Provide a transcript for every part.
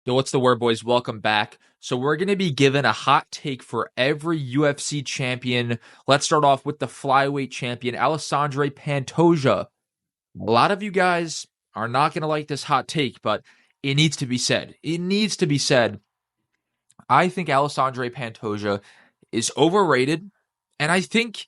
Yo, what's the word, boys? Welcome back. So we're going to be given a hot take for every UFC champion. Let's start off with the flyweight champion, Alexandre Pantoja. A lot of you guys are not going to like this hot take, but it needs to be said. It needs to be said. I think Alexandre Pantoja is overrated, and I think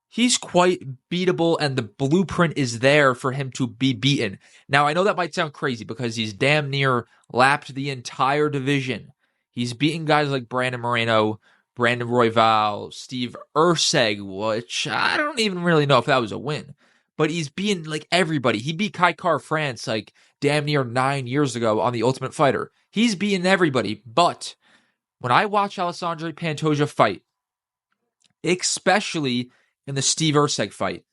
he's quite beatable, and the blueprint is there for him to be beaten. Now, I know that might sound crazy because he's damn near lapped the entire division. He's beaten guys like Brandon Moreno, Brandon Royval, Steve Erceg, which I don't even really know if that was a win. But he's beaten like everybody. He beat Kai France like damn near 9 years ago on The Ultimate Fighter. He's beaten everybody. But when I watch Alexandre Pantoja fight, especially in the Steve Erceg fight,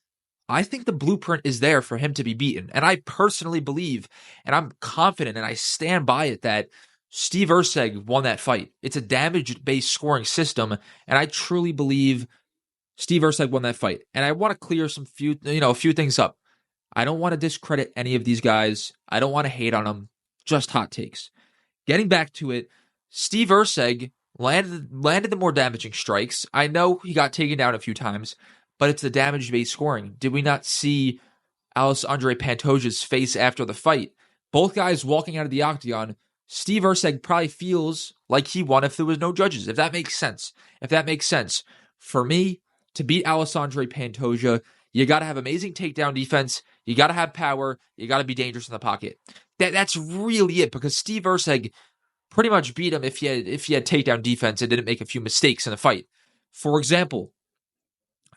I think the blueprint is there for him to be beaten. And I personally believe, and I'm confident, and I stand by it, that Steve Erceg won that fight. It's a damage-based scoring system, and I truly believe Steve Erceg won that fight. And I want to clear a few things up. I don't want to discredit any of these guys. I don't want to hate on them. Just hot takes. Getting back to it, Steve Erceg landed the more damaging strikes. I know he got taken down a few times, but it's the damage-based scoring. Did we not see Alexandre Pantoja's face after the fight? Both guys walking out of the octagon, Steve Erceg probably feels like he won if there was no judges, if that makes sense. For me, to beat Alexandre Pantoja, you got to have amazing takedown defense, you got to have power, you got to be dangerous in the pocket. That's really it, because Steve Erceg pretty much beat him if he had takedown defense and didn't make a few mistakes in the fight. For example,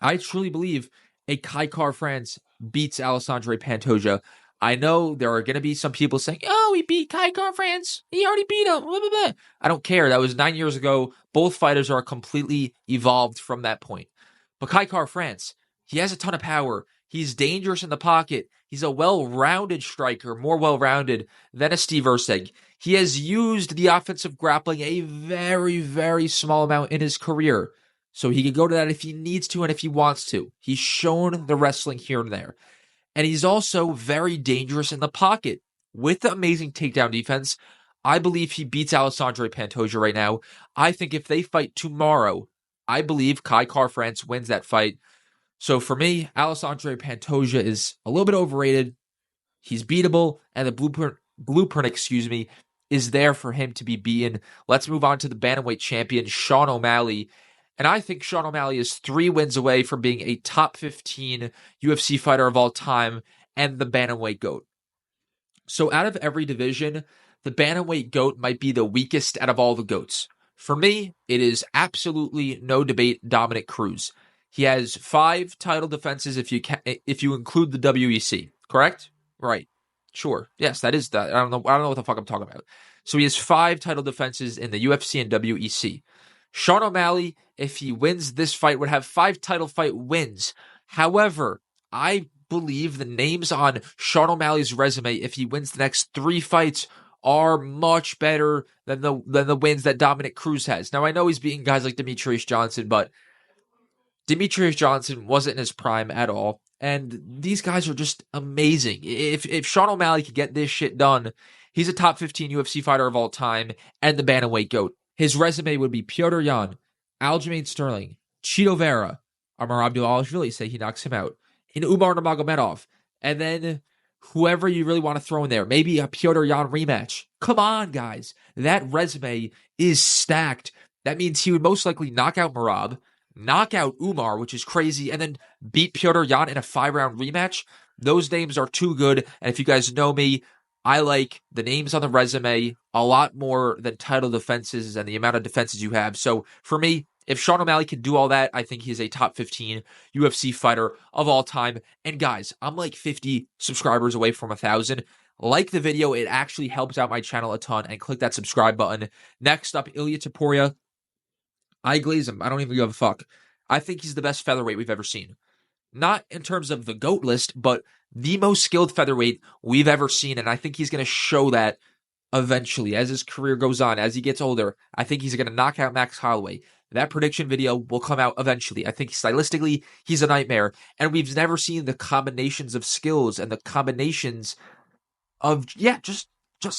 I truly believe a Kai France beats Alexandre Pantoja. I know there are going to be some people saying, oh, he beat Kai France. He already beat him. Blah, blah, blah. I don't care. That was 9 years ago. Both fighters are completely evolved from that point. But Kai France, he has a ton of power. He's dangerous in the pocket. He's a well-rounded striker, more well-rounded than a Steve Erceg. He has used the offensive grappling a very, very small amount in his career. So he can go to that if he needs to and if he wants to. He's shown the wrestling here and there. And he's also very dangerous in the pocket. With the amazing takedown defense, I believe he beats Alexandre Pantoja right now. I think if they fight tomorrow, I believe Kai France wins that fight. So for me, Alexandre Pantoja is a little bit overrated. He's beatable, and the blueprint, is there for him to be beaten. Let's move on to the bantamweight champion, Sean O'Malley. And I think Sean O'Malley is 3 wins away from being a top 15 UFC fighter of all time and the bantamweight GOAT. So out of every division, the bantamweight GOAT might be the weakest out of all the GOATs. For me, it is absolutely no debate Dominick Cruz. He has 5 title defenses if you include the WEC, correct? Right. Sure. Yes, that is that. I don't know what the fuck I'm talking about. So he has 5 title defenses in the UFC and WEC. Sean O'Malley, if he wins this fight, would have 5 title fight wins. However, I believe the names on Sean O'Malley's resume, if he wins the next 3 fights, are much better than the wins that Dominick Cruz has. Now, I know he's beating guys like Demetrius Johnson, but Demetrius Johnson wasn't in his prime at all. And these guys are just amazing. If Sean O'Malley could get this shit done, he's a top 15 UFC fighter of all time and the bantamweight GOAT. His resume would be Petr Yan, Aljamain Sterling, Chito Vera, Amar Abdullah say he knocks him out, and Umar Nurmagomedov, and then whoever you really want to throw in there, maybe a Petr Yan rematch. Come on, guys. That resume is stacked. That means he would most likely knock out Merab, knock out Umar, which is crazy, and then beat Petr Yan in a 5-round rematch. Those names are too good, and if you guys know me, I like the names on the resume a lot more than title defenses and the amount of defenses you have. So for me, if Sean O'Malley can do all that, I think he's a top 15 UFC fighter of all time. And guys, I'm like 50 subscribers away from 1,000. Like the video, it actually helps out my channel a ton, and click that subscribe button. Next up, Ilia Topuria. I glaze him. I don't even give a fuck. I think he's the best featherweight we've ever seen. Not in terms of the GOAT list, but the most skilled featherweight we've ever seen, and I think he's going to show that eventually as his career goes on, as he gets older. I think he's going to knock out Max Holloway. That prediction video will come out eventually. I think stylistically, he's a nightmare, and we've never seen the combinations of skills and the combinations of, just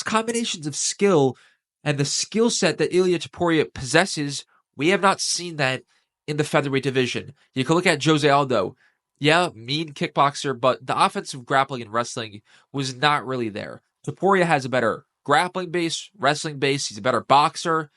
combinations of skill And the skill set that Ilia Topuria possesses, we have not seen that in the featherweight division. You can look at Jose Aldo. Yeah, mean kickboxer, but the offensive grappling and wrestling was not really there. Topuria has a better grappling base, wrestling base. He's a better boxer.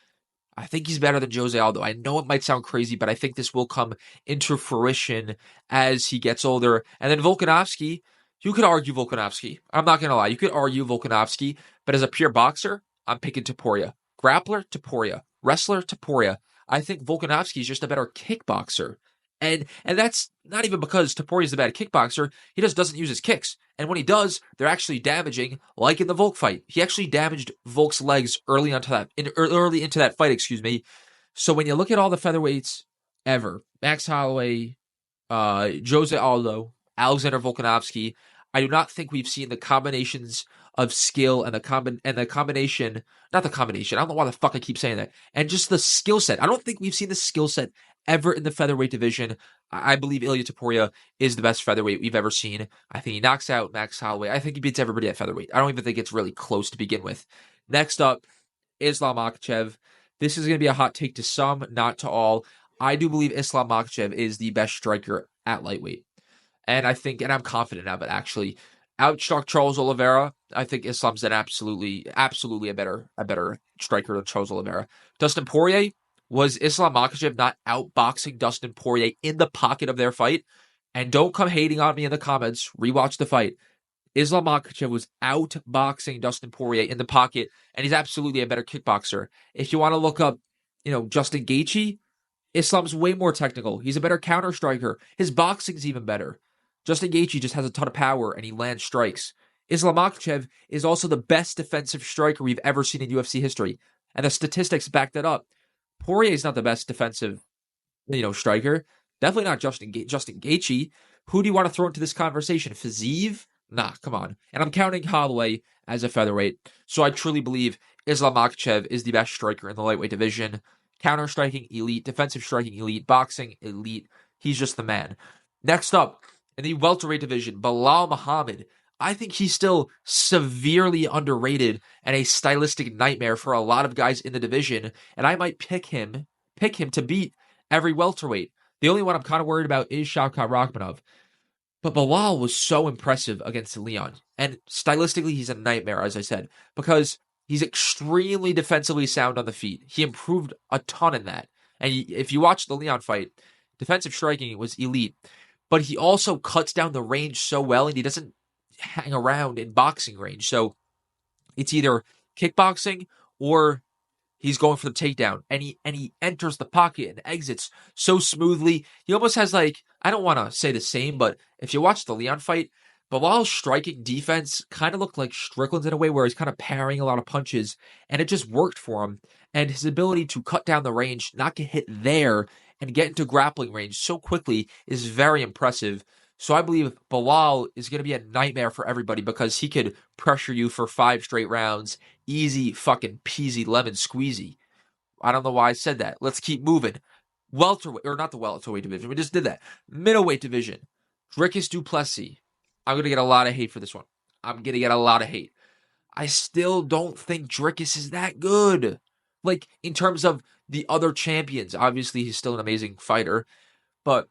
I think he's better than Jose Aldo. I know it might sound crazy, but I think this will come into fruition as he gets older. And then Volkanovski, you could argue Volkanovski. I'm not going to lie. You could argue Volkanovski, but as a pure boxer, I'm picking Topuria. Grappler, Topuria. Wrestler, Topuria. I think Volkanovski is just a better kickboxer. And that's not even because Topuria is a bad kickboxer. He just doesn't use his kicks. And when he does, they're actually damaging, like in the Volk fight. He actually damaged Volk's legs early into that fight, excuse me. So when you look at all the featherweights ever, Max Holloway, Jose Aldo, Alexander Volkanovski, I do not think we've seen the combinations of skill and the combination, not the combination. I don't know why the fuck I keep saying that. And just the skill set. I don't think we've seen the skill set ever in the featherweight division. I believe Ilia Topuria is the best featherweight we've ever seen. I think he knocks out Max Holloway. I think he beats everybody at featherweight. I don't even think it's really close to begin with. Next up, Islam Makhachev. This is going to be a hot take to some, not to all. I do believe Islam Makhachev is the best striker at lightweight. And I'm confident of it, actually. Outstruck Charles Oliveira. I think Islam's absolutely a better striker than Charles Oliveira. Dustin Poirier, was Islam Makhachev not outboxing Dustin Poirier in the pocket of their fight? And don't come hating on me in the comments. Rewatch the fight. Islam Makhachev was outboxing Dustin Poirier in the pocket, and he's absolutely a better kickboxer. If you want to look up, Justin Gaethje, Islam's way more technical. He's a better counter striker. His boxing's even better. Justin Gaethje just has a ton of power, and he lands strikes. Islam Makhachev is also the best defensive striker we've ever seen in UFC history, and the statistics back that up. Poirier is not the best defensive, striker. Definitely not Justin Gaethje. Who do you want to throw into this conversation? Fiziev? Nah, come on. And I'm counting Holloway as a featherweight. So I truly believe Islam Makhachev is the best striker in the lightweight division. Counter striking elite, defensive striking elite, boxing elite. He's just the man. Next up, in the welterweight division, Belal Muhammad. I think he's still severely underrated and a stylistic nightmare for a lot of guys in the division, and I might pick him to beat every welterweight. The only one I'm kind of worried about is Shavkat Rakhmonov. But Belal was so impressive against Leon, and stylistically he's a nightmare, as I said, because he's extremely defensively sound on the feet. He improved a ton in that. And if you watch the Leon fight, defensive striking was elite, but he also cuts down the range so well, and he doesn't hang around in boxing range. So it's either kickboxing or he's going for the takedown, and he enters the pocket and exits so smoothly. He almost has I don't want to say the same, but if you watch the Leon fight, Belal's striking defense kind of looked like Strickland's in a way, where he's kind of parrying a lot of punches, and it just worked for him. And his ability to cut down the range, not get hit there, and get into grappling range so quickly is very impressive. So I believe Belal is going to be a nightmare for everybody because he could pressure you for 5 straight rounds. Easy fucking peasy lemon squeezy. I don't know why I said that. Let's keep moving. Welterweight, or not the welterweight division. We just did that. Middleweight division. Dricus du Plessis. I'm going to get a lot of hate for this one. I'm going to get a lot of hate. I still don't think Dricus is that good. In terms of the other champions. Obviously, he's still an amazing fighter. But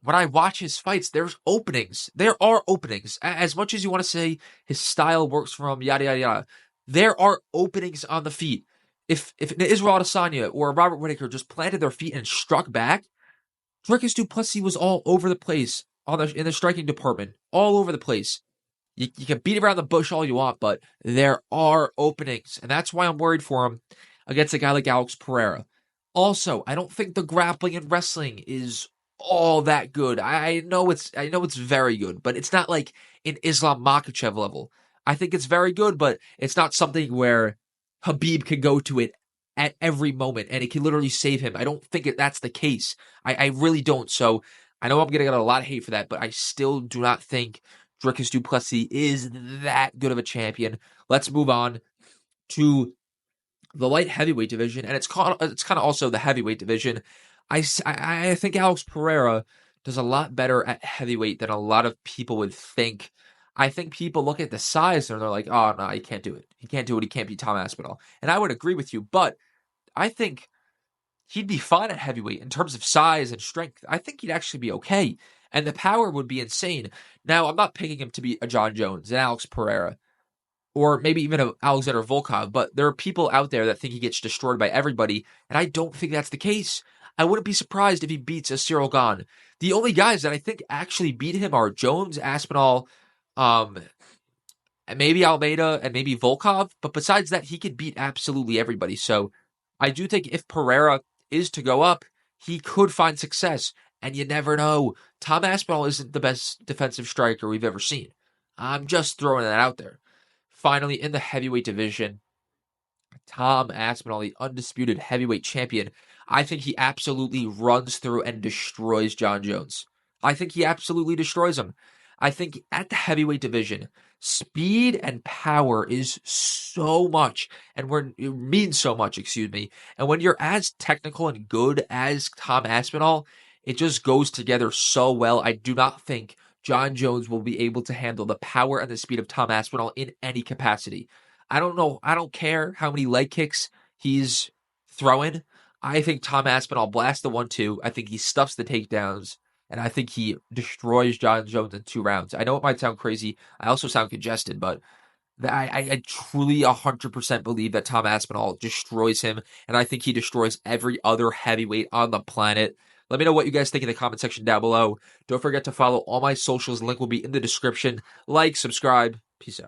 when I watch his fights, there's openings. There are openings. As much as you want to say his style works for him, yada, yada, yada, there are openings on the feet. If Israel Adesanya or Robert Whittaker just planted their feet and struck back, Dricus du Plessis was all over the place in the striking department. All over the place. You can beat around the bush all you want, but there are openings. And that's why I'm worried for him against a guy like Alex Pereira. Also, I don't think the grappling and wrestling is all that good. I know it's very good, but it's not like an Islam Makhachev level. I think it's very good, but it's not something where Khabib can go to it at every moment and it can literally save him. I don't think that's the case. I really don't. So I know I'm going to get a lot of hate for that, but I still do not think Dricus du Plessis is that good of a champion. Let's move on to the light heavyweight division, and it's kind of also the heavyweight division. I think Alex Pereira does a lot better at heavyweight than a lot of people would think. I think people look at the size and they're like, oh, no, he can't do it. He can't do it. He can't beat Tom Aspinall. And I would agree with you, but I think he'd be fine at heavyweight in terms of size and strength. I think he'd actually be okay. And the power would be insane. Now, I'm not picking him to beat a John Jones, an Alex Pereira, or maybe even a Alexander Volkov, but there are people out there that think he gets destroyed by everybody, and I don't think that's the case. I wouldn't be surprised if he beats a Cyril Gane. The only guys that I think actually beat him are Jones, Aspinall, um, and maybe Almeida, and maybe Volkov, but besides that, he could beat absolutely everybody. So I do think if Pereira is to go up, he could find success, and you never know. Tom Aspinall isn't the best defensive striker we've ever seen. I'm just throwing that out there. Finally, in the heavyweight division, Tom Aspinall, the undisputed heavyweight champion, I think he absolutely runs through and destroys John Jones. I think he absolutely destroys him. I think at the heavyweight division, speed and power is so much, and it means so much, excuse me. And when you're as technical and good as Tom Aspinall, it just goes together so well. I do not think John Jones will be able to handle the power and the speed of Tom Aspinall in any capacity. I don't know. I don't care how many leg kicks he's throwing. I think Tom Aspinall blasts the 1-2. I think he stuffs the takedowns. And I think he destroys John Jones in 2 rounds. I know it might sound crazy. I also sound congested, but I truly 100% believe that Tom Aspinall destroys him. And I think he destroys every other heavyweight on the planet. Let me know what you guys think in the comment section down below. Don't forget to follow all my socials. Link will be in the description. Like, subscribe. Peace out.